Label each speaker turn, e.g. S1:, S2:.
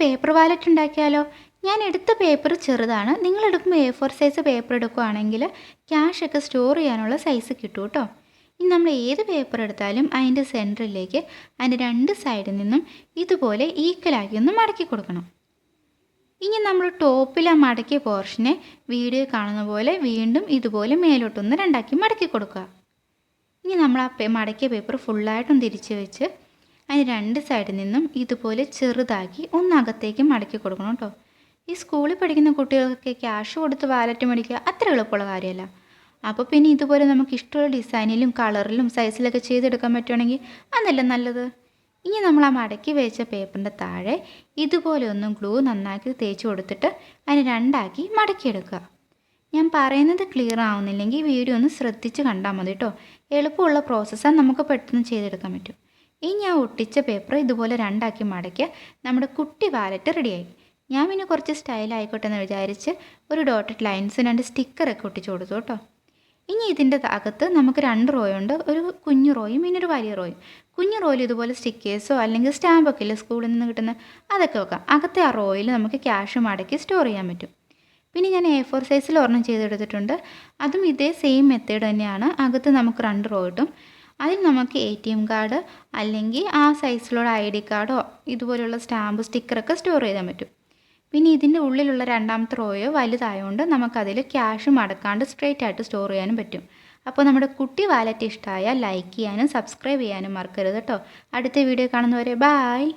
S1: Paper wallet ഉണ്ടാക്കിയാലോ? ഞാൻ എടുത്ത പേപ്പർ ചെറുതാണ്. നിങ്ങൾ എടുക്കുമ്പോൾ A4 സൈസ് പേപ്പർ എടുക്കുകയാണെങ്കിൽ ക്യാഷൊക്കെ സ്റ്റോർ ചെയ്യാനുള്ള സൈസ് കിട്ടും കേട്ടോ. ഇനി നമ്മൾ ഏത് പേപ്പർ എടുത്താലും അതിൻ്റെ സെൻറ്ററിലേക്ക് അതിൻ്റെ രണ്ട് സൈഡിൽ നിന്നും ഇതുപോലെ ഈക്വലാക്കി ഒന്ന് മടക്കി കൊടുക്കണം. ഇനി നമ്മൾ ടോപ്പിൽ ആ മടക്കിയ പോർഷനെ വീഡിയോ കാണുന്ന പോലെ വീണ്ടും ഇതുപോലെ മേലോട്ടൊന്ന് രണ്ടാക്കി മടക്കി കൊടുക്കുക. ഇനി നമ്മൾ ആ മടക്കിയ പേപ്പർ ഫുള്ളായിട്ടൊന്ന് തിരിച്ച് വെച്ച് അതിന് രണ്ട് സൈഡിൽ നിന്നും ഇതുപോലെ ചെറുതാക്കി ഒന്നകത്തേക്ക് മടക്കി കൊടുക്കണം കേട്ടോ. ഈ സ്കൂളിൽ പഠിക്കുന്ന കുട്ടികൾക്കൊക്കെ ക്യാഷ് കൊടുത്ത് വാലറ്റ് മേടിക്കുക അത്ര എളുപ്പമുള്ള കാര്യമല്ല. അപ്പോൾ പിന്നെ ഇതുപോലെ നമുക്ക് ഇഷ്ടമുള്ള ഡിസൈനിലും കളറിലും സൈസിലൊക്കെ ചെയ്തെടുക്കാൻ പറ്റുവാണെങ്കിൽ അതല്ല നല്ലത്. ഇനി നമ്മൾ ആ മടക്കി വെച്ച പേപ്പറിൻ്റെ താഴെ ഇതുപോലെ ഒന്നും ഗ്ലൂ നന്നാക്കി തേച്ച് കൊടുത്തിട്ട് അതിന് രണ്ടാക്കി മടക്കിയെടുക്കുക. ഞാൻ പറയുന്നത് ക്ലിയർ ആവുന്നില്ലെങ്കിൽ വീഡിയോ ഒന്ന് ശ്രദ്ധിച്ച് കണ്ടാൽ മതി കേട്ടോ. എളുപ്പമുള്ള പ്രോസസ്സാണ്, നമുക്ക് പെട്ടെന്ന് ചെയ്തെടുക്കാൻ പറ്റും. ഇനി ഞാൻ ഒട്ടിച്ച പേപ്പർ ഇതുപോലെ രണ്ടാക്കി മടക്കിയ നമ്മുടെ കുട്ടി വാലറ്റ് റെഡിയായി. ഞാൻ പിന്നെ കുറച്ച് സ്റ്റൈലായിക്കോട്ടെ എന്ന് വിചാരിച്ച് ഒരു ഡോട്ടഡ് ലൈൻസ് 2 സ്റ്റിക്കറൊക്കെ ഒട്ടിച്ച് കൊടുത്തു കേട്ടോ. ഇനി ഇതിൻ്റെ അകത്ത് നമുക്ക് 2 റോയുണ്ട്, ഒരു കുഞ്ഞു റോയും പിന്നെ ഒരു വലിയ റോയും. കുഞ്ഞു റോയിൽ ഇതുപോലെ സ്റ്റിക്കേഴ്സോ അല്ലെങ്കിൽ സ്റ്റാമ്പൊക്കെ ഇല്ലേ സ്കൂളിൽ നിന്ന് കിട്ടുന്ന അതൊക്കെ വെക്കാം. അകത്തെ ആ റോയിൽ നമുക്ക് ക്യാഷ് മടക്കി സ്റ്റോർ ചെയ്യാൻ പറ്റും. പിന്നെ ഞാൻ A4 സൈസിൽ ഒരെണ്ണം ചെയ്തെടുത്തിട്ടുണ്ട്. അതും ഇതേ സെയിം മെത്തേഡ് തന്നെയാണ്. അകത്ത് നമുക്ക് 2 റോ കിട്ടും. അതിൽ നമുക്ക് ATM കാർഡ് അല്ലെങ്കിൽ ആ സൈസിലുള്ള ID കാർഡോ ഇതുപോലെയുള്ള സ്റ്റാമ്പ് സ്റ്റിക്കറൊക്കെ സ്റ്റോർ ചെയ്യാൻ പറ്റും. പിന്നെ ഇതിൻ്റെ ഉള്ളിലുള്ള രണ്ടാമത്തെ റോയോ വലുതായതുകൊണ്ട് നമുക്കതിൽ ക്യാഷ് മടക്കാണ്ട് സ്ട്രെയിറ്റ് ആയിട്ട് സ്റ്റോർ ചെയ്യാനും പറ്റും. അപ്പോൾ നമ്മുടെ കുട്ടി വാലറ്റ് ഇഷ്ടമായാൽ ലൈക്ക് ചെയ്യാനും സബ്സ്ക്രൈബ് ചെയ്യാനും മറക്കരുത് കേട്ടോ. അടുത്ത വീഡിയോ കാണുന്നവരെ ബായ്.